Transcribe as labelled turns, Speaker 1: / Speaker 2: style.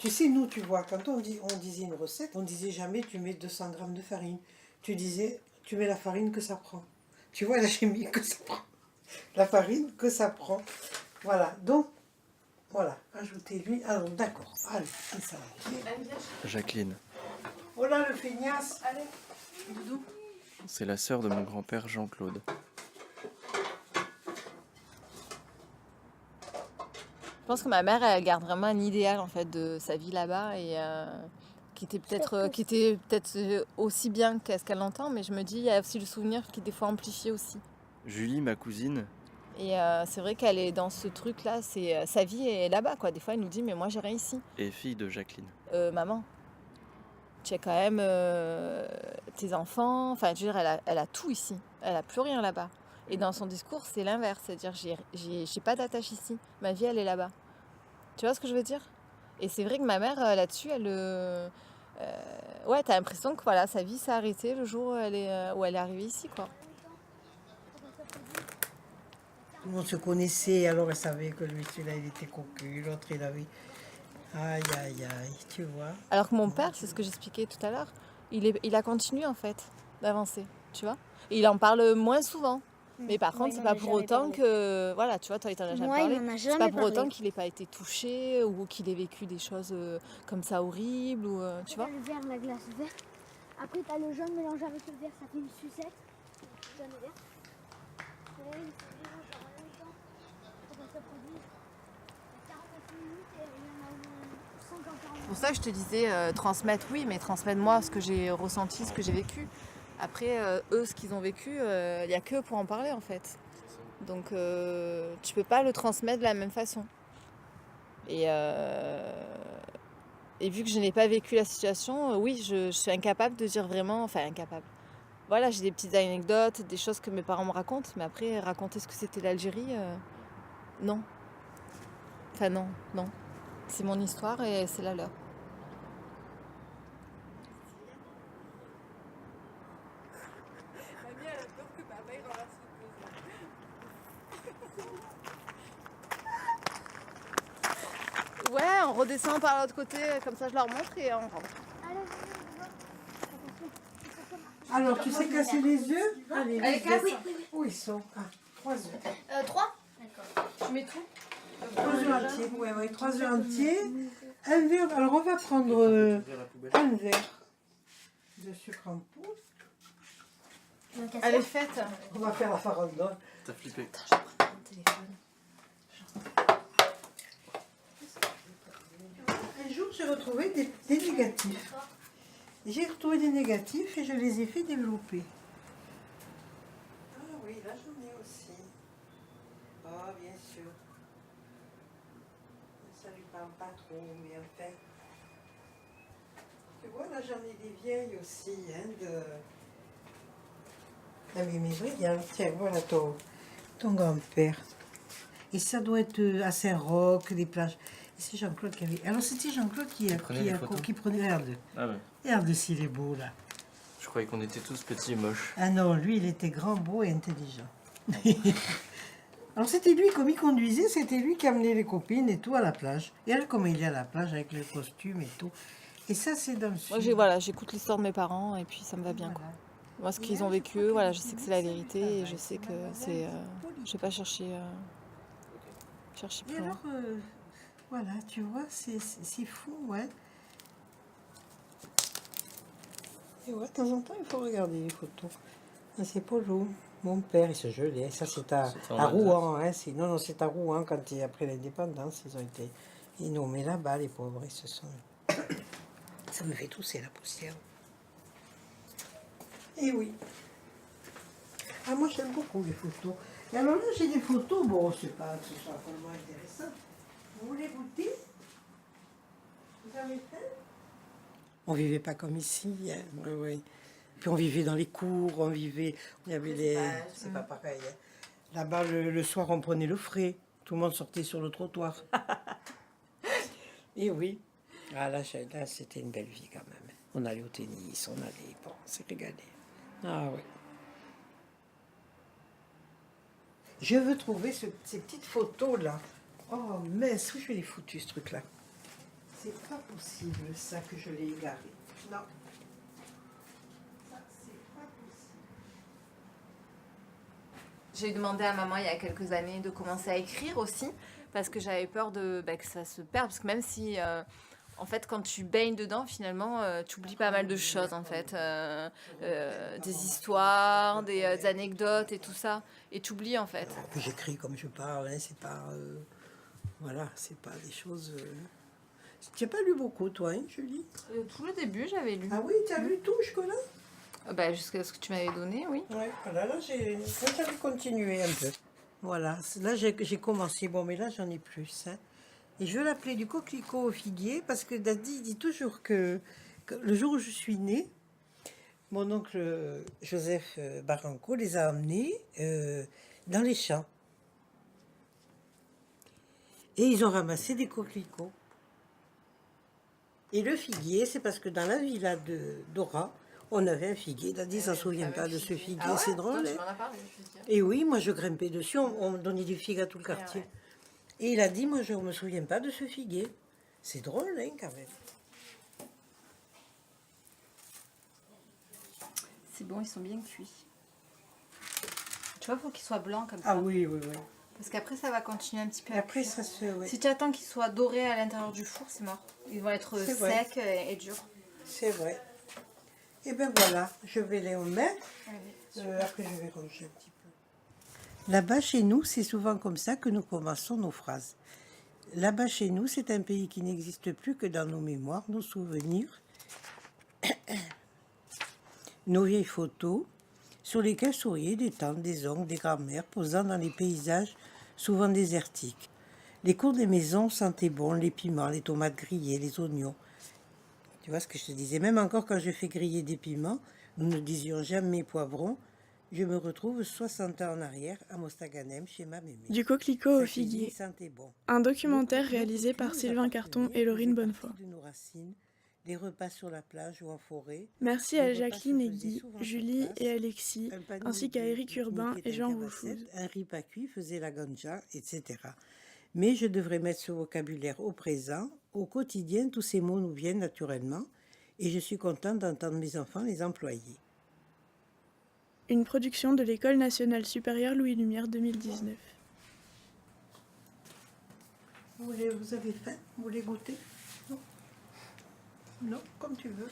Speaker 1: Tu sais, nous, tu vois, quand on disait une recette, on disait jamais tu mets 200 grammes de farine. Tu disais, tu mets la farine que ça prend. Tu vois la chimie que ça prend. La farine que ça prend. Voilà, donc, voilà, ajoutez-lui. Alors, d'accord, allez, ça va.
Speaker 2: Jacqueline.
Speaker 1: Oh là, le feignasse.
Speaker 3: Allez, doudou.
Speaker 2: C'est la sœur de mon grand-père Jean-Claude.
Speaker 3: Je pense que ma mère, elle garde vraiment un idéal en fait de sa vie là-bas et qui était peut-être aussi bien qu'est-ce qu'elle entend, mais je me dis il y a aussi le souvenir qui est des fois amplifié aussi.
Speaker 2: Julie, ma cousine,
Speaker 3: Et c'est vrai qu'elle est dans ce truc-là, c'est sa vie est là-bas quoi. Des fois, elle nous dit mais moi j'ai rien ici.
Speaker 2: est fille de Jacqueline.
Speaker 3: Maman, tu as quand même tes enfants. Enfin, je veux dire, elle a tout ici. Elle a plus rien là-bas. Et dans son discours, c'est l'inverse, c'est-à-dire j'ai pas d'attache ici. Ma vie, elle est là-bas. Tu vois ce que je veux dire? Et c'est vrai que ma mère, là-dessus, ouais, t'as l'impression que voilà, sa vie s'est arrêtée le jour où elle est arrivée ici, quoi.
Speaker 1: Tout le monde se connaissait, alors elle savait que lui, celui-là, il était cocu, l'autre, il avait... Aïe, aïe, aïe, tu vois.
Speaker 3: Alors que mon père, c'est ce que j'expliquais tout à l'heure, il a continué, en fait, d'avancer, tu vois. Et il en parle moins souvent. Mais par contre, c'est pas pour autant que... Voilà, tu vois, toi, il t'en a jamais parlé. C'est pas pour autant qu'il n'ait pas été touché ou qu'il ait vécu des choses comme ça horribles, ou, tu vois.
Speaker 4: T'as le vert, la glace verte. Après, t'as le jaune mélangé avec le vert, ça fait une sucette. Jaune et vert. Et là, il faut mélanger en même temps. Pour que ça produise 48 minutes et il y en a au moins 50
Speaker 3: C'est pour ça que je te disais, transmettre, oui, mais transmettre moi ce que j'ai ressenti, ce que j'ai vécu. Après, eux, ce qu'ils ont vécu, il n'y a qu'eux pour en parler, en fait. Donc, tu peux pas le transmettre de la même façon. Et vu que je n'ai pas vécu la situation, oui, je suis incapable de dire vraiment... Enfin, incapable. Voilà, j'ai des petites anecdotes, des choses que mes parents me racontent, mais après, raconter ce que c'était l'Algérie, non. Enfin, non, non. C'est mon histoire et c'est la leur. Mamie, elle a peur que papa il renverse le pesant. Ouais, on redescend par l'autre côté, comme ça je leur montre et on rentre.
Speaker 1: Alors, tu sais casser les œufs? Allez,
Speaker 3: Allez, casse.
Speaker 1: où ils sont? Ah, 3 œufs.
Speaker 4: 3.
Speaker 3: D'accord. Tu mets tout?
Speaker 1: 3 œufs entiers, ouais, 3 œufs entiers. Un verre, alors on va prendre un verre de sucre en poudre.
Speaker 3: Elle est faite.
Speaker 1: On va faire la farandole.
Speaker 2: T'as flippé.
Speaker 3: Je vais prendre mon téléphone.
Speaker 1: Un jour, j'ai retrouvé des négatifs. J'ai retrouvé des négatifs et je les ai fait développer. Ah oui, là j'en ai aussi. Ah, bien sûr. Ça lui parle pas trop, mais enfin. Tu vois, là j'en ai des vieilles aussi, hein, de... Ah mais regarde, tiens, voilà ton grand-père. Et ça doit être à Saint-Roch, les plages. Et c'est Jean-Claude qui avait... Alors c'était Jean-Claude qui prenait... Regarde,
Speaker 2: Ah ouais.
Speaker 1: regarde s'il est beau là.
Speaker 2: Je croyais qu'on était tous petits et moches.
Speaker 1: Ah non, lui il était grand, beau et intelligent. Alors c'était lui, comme il conduisait, c'était lui qui amenait les copines et tout à la plage. Et elle, comme il est à la plage avec le costume et tout. Et ça c'est dans le sud.
Speaker 3: Moi, j'écoute l'histoire de mes parents et puis ça me va bien, quoi.
Speaker 1: Voilà.
Speaker 3: Moi, ce qu'ils ont vécu, voilà, je sais que c'est la vérité et je sais que c'est... je vais pas chercher
Speaker 1: Et
Speaker 3: plus loin.
Speaker 1: alors, voilà, tu vois, c'est fou, ouais. Et ouais, de temps en temps, il faut regarder les photos. Ah, c'est Polo, mon père, il se gelait. Ça, c'est à Rouen. Hein, non, c'est à Rouen, quand après l'indépendance, ils ont été nommés là-bas, les pauvres. Ils se sont... Ça me fait tousser la poussière. Et oui. Ah, moi, j'aime beaucoup les photos. Et alors là, j'ai des photos. Bon, c'est pas que ce soit vraiment intéressant. Vous voulez goûter? Vous avez faim? On vivait pas comme ici. Hein. Oui, oui. Puis on vivait dans les cours, on vivait... Il y avait les... C'est pas pareil. Hein. Là-bas, le soir, on prenait le frais. Tout le monde sortait sur le trottoir. Et oui. Ah, là, c'était une belle vie quand même. On allait au tennis, on allait... Bon, on s'est régalé. Ah oui. Je veux trouver ces petites photos-là. Oh, mince, où je l'ai foutu, ce truc-là? C'est pas possible ça que je l'ai égaré. Non. Ça, c'est pas possible.
Speaker 3: J'ai demandé à maman il y a quelques années de commencer à écrire aussi, parce que j'avais peur que ça se perde. Parce que même si, en fait, quand tu baignes dedans, finalement, tu oublies pas mal de choses, en fait. Des histoires, des anecdotes et tout ça. Et tu oublies, en fait.
Speaker 1: J'écris comme je parle, hein, c'est pas... voilà, c'est pas des choses... Tu n'as pas lu beaucoup, toi, hein, Julie?
Speaker 3: Tout le début, j'avais lu.
Speaker 1: Ah oui, tu as lu tout jusque-là?
Speaker 3: Jusqu'à ce que tu m'avais donné, oui.
Speaker 1: Oui, voilà, là, j'avais continué un peu. Voilà, là, j'ai commencé. Bon, mais là, j'en ai plus. Hein. Et je veux l'appeler du coquelicot au figuier parce que Daddy dit toujours que le jour où je suis née, mon oncle Joseph Barranco les a emmenés dans les champs. Et ils ont ramassé des coquelicots. Et le figuier, c'est parce que dans la villa d'Ora, on avait un figuier. Daddy ne s'en souvient pas de ce figuier,
Speaker 3: Ah ouais,
Speaker 1: c'est drôle.
Speaker 3: toi, tu
Speaker 1: Hein.
Speaker 3: m'en as parlé, je veux dire.
Speaker 1: Et oui, moi je grimpais dessus, on me donnait des figues à tout le quartier.
Speaker 3: Ouais.
Speaker 1: Et il a dit, moi je ne me souviens pas de ce figuier. C'est drôle, hein, quand même.
Speaker 3: C'est bon, ils sont bien cuits. Tu vois, il faut qu'ils soient blancs comme ça.
Speaker 1: Ah oui, oui, oui.
Speaker 3: Parce qu'après, ça va continuer un petit peu
Speaker 1: Et
Speaker 3: à
Speaker 1: après,
Speaker 3: cuire.
Speaker 1: ça se... Ouais.
Speaker 3: Si tu attends qu'ils soient dorés à l'intérieur du four, c'est mort. Ils vont être
Speaker 1: C'est vrai.
Speaker 3: secs et durs.
Speaker 1: C'est vrai. Et ben voilà, je vais les remettre.
Speaker 3: Allez,
Speaker 1: Après, je vais ranger un petit peu. Là-bas, chez nous, c'est souvent comme ça que nous commençons nos phrases. Là-bas, chez nous, c'est un pays qui n'existe plus que dans nos mémoires, nos souvenirs, nos vieilles photos, sur lesquelles souriaient des tantes, des oncles, des grands-mères, posant dans les paysages souvent désertiques. Les cours des maisons sentaient bon, les piments, les tomates grillées, les oignons. Tu vois ce que je te disais, même encore quand je fais griller des piments, nous ne disions jamais poivrons. Je me retrouve 60 ans en arrière à Mostaganem chez ma mémé.
Speaker 5: Du coquelicot au
Speaker 1: Sa cuisine
Speaker 5: figuier.
Speaker 1: sentait bon.
Speaker 5: Un documentaire
Speaker 1: Beaucoup
Speaker 5: réalisé par
Speaker 1: nous
Speaker 5: Sylvain Carton et Laurine
Speaker 1: faisaient
Speaker 5: Bonnefoy.
Speaker 1: partie de nos racines, des repas sur la plage ou en forêt.
Speaker 5: Merci
Speaker 1: Les
Speaker 5: à
Speaker 1: repas
Speaker 5: Jacqueline
Speaker 1: se
Speaker 5: et
Speaker 1: faisaient
Speaker 5: Guy,
Speaker 1: souvent sur
Speaker 5: Julie
Speaker 1: place.
Speaker 5: et Alexis,
Speaker 1: Un panier
Speaker 5: ainsi qu'à
Speaker 1: de
Speaker 5: Éric
Speaker 1: pique-nique
Speaker 5: Urbain
Speaker 1: était
Speaker 5: et
Speaker 1: un
Speaker 5: Jean
Speaker 1: cabassette,
Speaker 5: Rouchouz.
Speaker 1: un riz pas cuit faisait la ganja, etc. Mais je devrais mettre ce vocabulaire au présent. Au quotidien, tous ces mots nous viennent naturellement et je suis contente d'entendre mes enfants les employer.
Speaker 5: Une production de l'École nationale supérieure Louis Lumière 2019.
Speaker 1: Vous avez faim? Vous voulez goûter? Non. Non, comme tu veux.